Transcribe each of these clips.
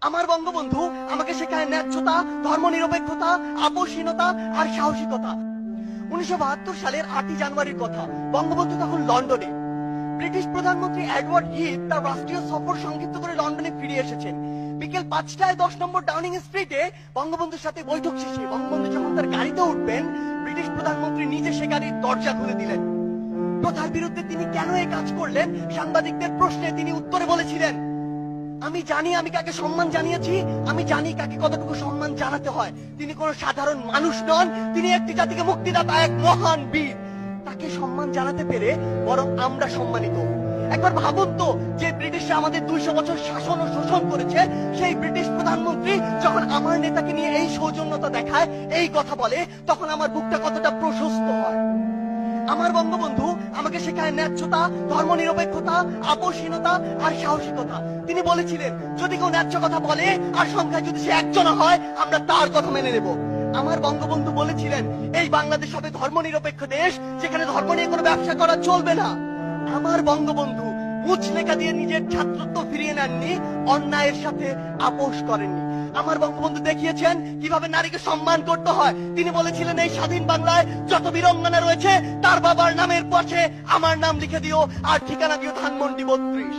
আমার বঙ্গবন্ধু আমাকে শেখায় ন্যায্যতা, ধর্মনিরপেক্ষতা, আপোষহীনতা আর সাহসিকতা। 1972 সালের 8 জানুয়ারির কথা। বঙ্গবন্ধু তখন লন্ডনে। ব্রিটিশ প্রধানমন্ত্রী এডওয়ার্ড হিথ তার রাষ্ট্রীয় সফর সংক্ষিপ্ত করে লন্ডনে ফিরে এসেছেন। বিকেল 5টায় 10 নম্বর ডাউনিং স্ট্রিটে বঙ্গবন্ধুর সাথে বৈঠক শেষে বঙ্গবন্ধু যখন তার গাড়িতে উঠবেন, ব্রিটিশ প্রধানমন্ত্রী নিজে সে গাড়ির দরজা খুলে দিলেন। প্রথার বিরুদ্ধে তিনি কেন এই কাজ করলেন, সাংবাদিকদের প্রশ্নে তিনি উত্তরে বলেছিলেন, আমি জানি আমি কাকে সম্মান জানিয়েছি, আমি জানি কাকে কতটুকু সম্মান জানাতে হয়। তিনি কোন সাধারণ মানুষ নন, তিনি একটি জাতিকে মুক্তিদাতা, এক মহান বীর। তাকে সম্মান জানাতে পেরে বরং আমরা সম্মানিত। একবার ভাবুন তো, যে ব্রিটিশরা আমাদের 200 বছর শাসন ও শোষণ করেছে, সেই ব্রিটিশ প্রধানমন্ত্রী যখন আমার নেতাকে নিয়ে এই সৌজন্যতা দেখায়, এই কথা বলে, তখন আমার বুকটা কতটা প্রশস্ত হয়। আমার বঙ্গবন্ধু আমাকে শেখায় ন্যায্যতা, ধর্মনিরপেক্ষতা, আপোষহীনতা আর সাহসিকতা। তিনি বলেছিলেন, যদি কেউ ন্যায্য কথা বলে আর সংখ্যায় যদি সে একজন হয়, আমরা তার কথা মেনে নেব। আমার বঙ্গবন্ধু বলেছিলেন, এই বাংলাদেশ হবে ধর্মনিরপেক্ষ দেশ, যেখানে ধর্ম নিয়ে কোনো ব্যবসা করা চলবে না। আমার বঙ্গবন্ধু মুচলেখা দিয়ে নিজের ছাত্রত্ব ফিরিয়ে নেননি, অন্যায়ের সাথে আপোষ করেননি। আমার বঙ্গবন্ধু দেখিয়েছেন কিভাবে নারীকে সম্মান করতে হয়। তিনি বলেছিলেন, এই স্বাধীন বাংলায় যত বীরঙ্গনা রয়েছে, তার বাবার নামের পাশে আমার নাম লিখে দিও আর ঠিকানা দিও ধানমন্ডি 32।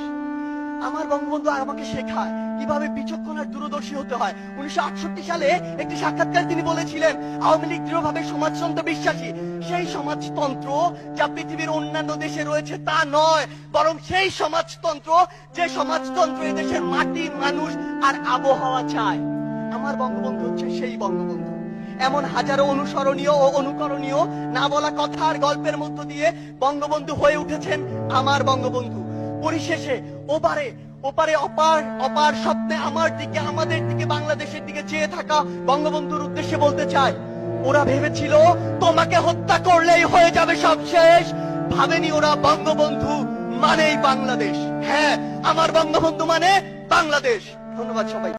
আমার বঙ্গবন্ধু আমাকে শেখায় কিভাবে বিচক্ষণ আর দূরদর্শী হতে হয়। 1968 সালে একটি সাক্ষাৎকারে তিনি বলেছিলেন, আওয়ামী লীগ দৃঢ়ভাবে সমাজতন্ত্র বিশ্বাসী। সেই সমাজতন্ত্র যা পৃথিবীর অন্যান্য দেশে রয়েছে তা নয়, বরং সেই সমাজতন্ত্র যে সমাজতন্ত্র এদেশের মাটি, মানুষ আর আবহাওয়া চায়। আমার বঙ্গবন্ধু হচ্ছে সেই বঙ্গবন্ধু। এমন হাজারো অনুসরণীয় ও অনুকরণীয় না বলা কথা আর গল্পের মধ্য দিয়ে বঙ্গবন্ধু হয়ে উঠেছেন আমার বঙ্গবন্ধু। পরিশেষে ওপারে অপার স্বপ্নে আমার দিকে, আমাদের দিকে, বাংলাদেশের দিকে চেয়ে থাকা বঙ্গবন্ধুর উদ্দেশ্যে বলতে চাই, ওরা ভেবেছিল তোমাকে হত্যা করলেই হয়ে যাবে সব শেষ। ভাবেনি ওরা বঙ্গবন্ধু মানেই বাংলাদেশ। হ্যাঁ, আমার বঙ্গবন্ধু মানে বাংলাদেশ। ধন্যবাদ সবাই।